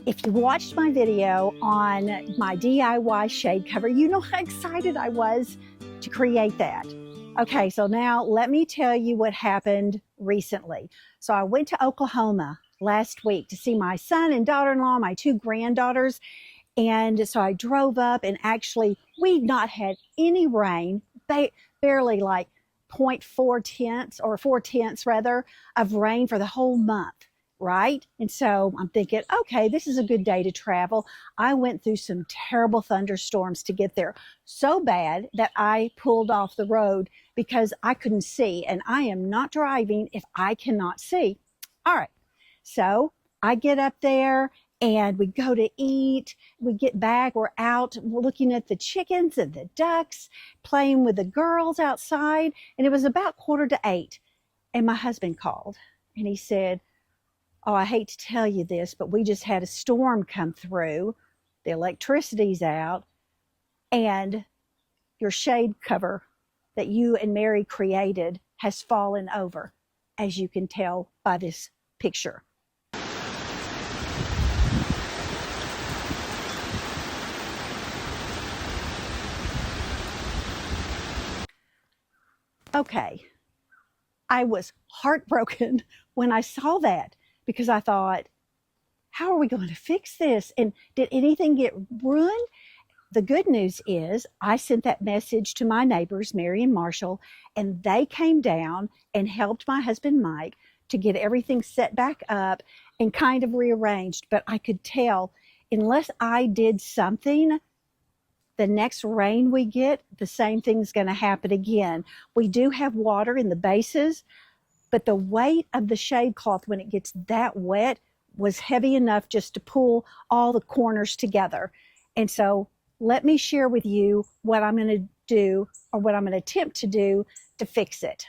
If you watched my video on my DIY shade cover, you know how excited I was to create that. Okay, so now let me tell you what happened recently. So I went to Oklahoma last week to see my son and daughter-in-law, my two granddaughters. And so I drove up, and actually we've not had any rain, barely like 0.4 tenths or 4 tenths rather of rain for the whole month. Right? And so I'm thinking, okay, this is a good day to travel. I went through some terrible thunderstorms to get there. So bad that I pulled off the road because I couldn't see, and I am not driving if I cannot see. All right. So I get up there and we go to eat. We get back, we're out looking at the chickens and the ducks, playing with the girls outside. And it was about 7:45. And my husband called and he said, "Oh, I hate to tell you this, but we just had a storm come through. The electricity's out, and your shade cover that you and Mary created has fallen over, as you can tell by this picture." Okay, I was heartbroken when I saw that, because I thought, how are we going to fix this? And did anything get ruined? The good news is I sent that message to my neighbors, Mary and Marshall, and they came down and helped my husband, Mike, to get everything set back up and kind of rearranged. But I could tell, unless I did something, the next rain we get, the same thing's going to happen again. We do have water in the bases, but the weight of the shade cloth when it gets that wet was heavy enough just to pull all the corners together. And so let me share with you what I'm going to do, or what I'm going to attempt to do to fix it.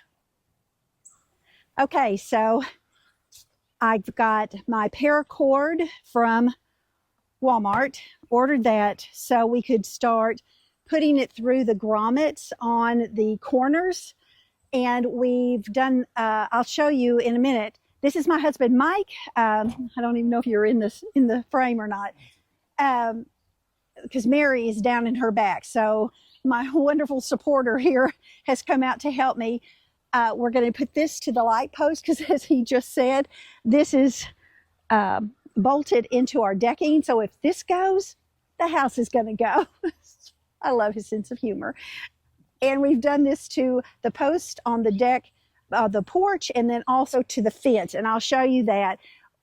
Okay, so I've got my paracord from Walmart, ordered that so we could start putting it through the grommets on the corners. And we've done, I'll show you in a minute. This is my husband, Mike. I don't even know if you're in the frame or not, because Mary is down in her back. So my wonderful supporter here has come out to help me. We're going to put this to the light post because, as he just said, this is bolted into our decking. So if this goes, the house is going to go. I love his sense of humor. And we've done this to the post on the deck, the porch, and then also to the fence. And I'll show you that.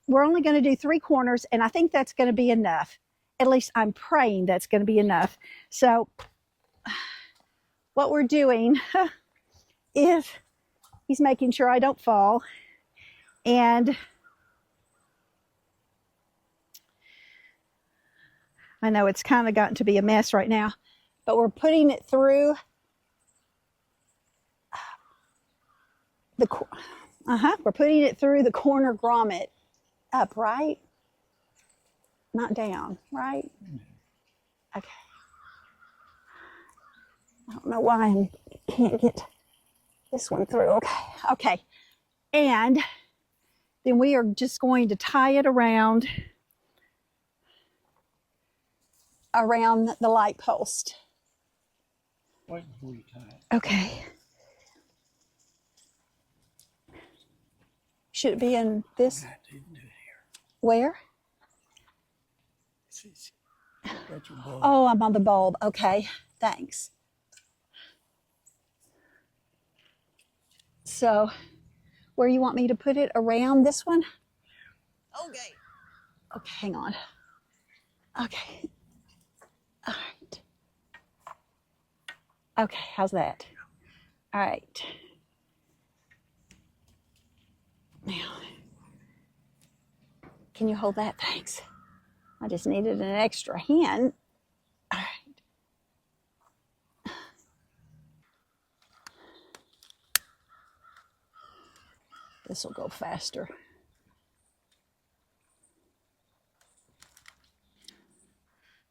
We're only going to do 3 corners, and I think that's going to be enough. At least I'm praying that's going to be enough. So what we're doing is he's making sure I don't fall. And I know it's kind of gotten to be a mess right now, but we're putting it through we're putting it through the corner grommet. Up, right? Not down, right? Okay. I don't know why I can't get this one through. Okay. And then we are just going to tie it around the light post. Wait before you tie it. Okay. Should it be in this? I didn't do it here. Where? That's your bulb. Oh, I'm on the bulb. Okay, thanks. So, where you want me to put it? Around this one? Okay. Okay, hang on. Okay. All right. Okay, how's that? All right. Now, can you hold that? Thanks. I just needed an extra hand. All right. This will go faster.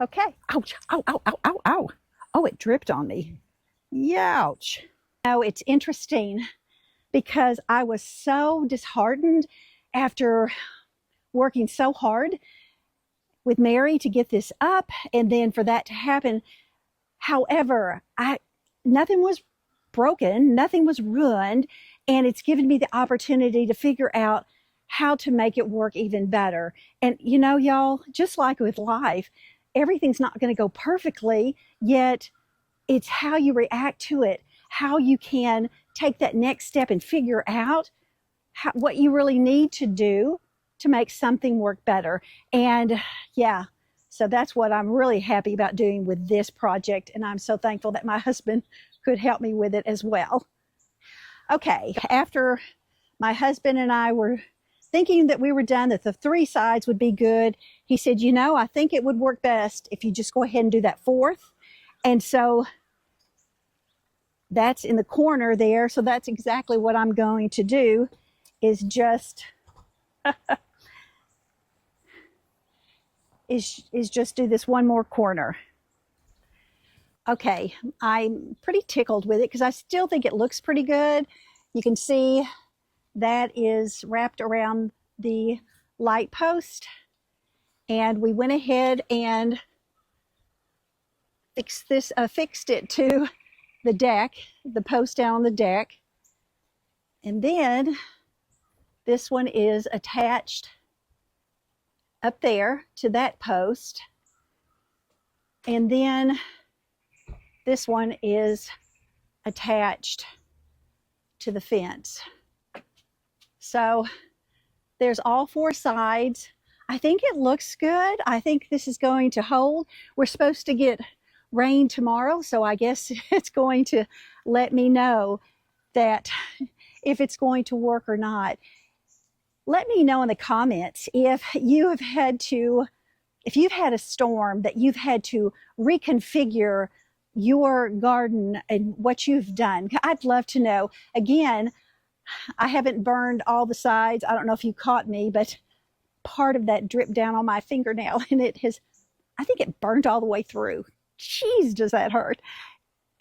Okay. Ouch. Ow, ow, ow, ow, ow. Oh, it dripped on me. Youch. Now, it's interesting because I was so disheartened after working so hard with Mary to get this up and then for that to happen. However, nothing was broken, nothing was ruined, and it's given me the opportunity to figure out how to make it work even better. And you know, y'all, just like with life, everything's not going to go perfectly, yet it's how you react to it, how you can take that next step and figure out what you really need to do to make something work better. And yeah, so that's what I'm really happy about doing with this project. And I'm so thankful that my husband could help me with it as well. Okay, after my husband and I were thinking that we were done, that the 3 sides would be good, he said, you know, I think it would work best if you just go ahead and do that 4th. And so that's in the corner there. So that's exactly what I'm going to do, is just is just do this one more corner. Okay, I'm pretty tickled with it because I still think it looks pretty good. You can see that is wrapped around the light post, and we went ahead and fixed it to the deck, the post down on the deck. And then this one is attached up there to that post. And then this one is attached to the fence. So there's all 4 sides. I think it looks good. I think this is going to hold. We're supposed to get rain tomorrow, so I guess it's going to let me know that if it's going to work or not. Let me know in the comments if you've had a storm that you've had to reconfigure your garden and what you've done. I'd love to know. Again, I haven't burned all the sides. I don't know if you caught me, but part of that dripped down on my fingernail, and I think it burned all the way through. Jeez, does that hurt.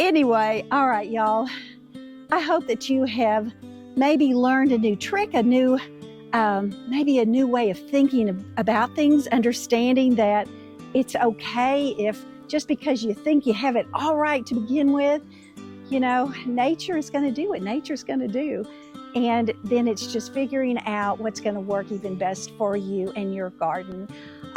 Anyway, all right, y'all. I hope that you have maybe learned a new trick, maybe a new way of thinking about things, understanding that it's okay if just because you think you have it all right to begin with, you know, nature is going to do what nature's going to do. And then it's just figuring out what's going to work even best for you and your garden.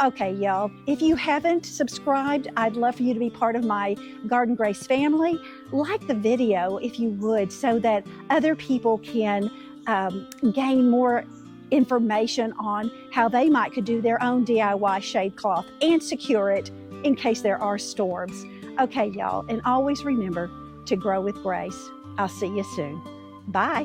Okay, y'all, if you haven't subscribed, I'd love for you to be part of my Garden Grace family. Like the video if you would, so that other people can gain more information on how they could do their own DIY shade cloth and secure it in case there are storms. Okay, y'all, and always remember to grow with grace. I'll see you soon. Bye.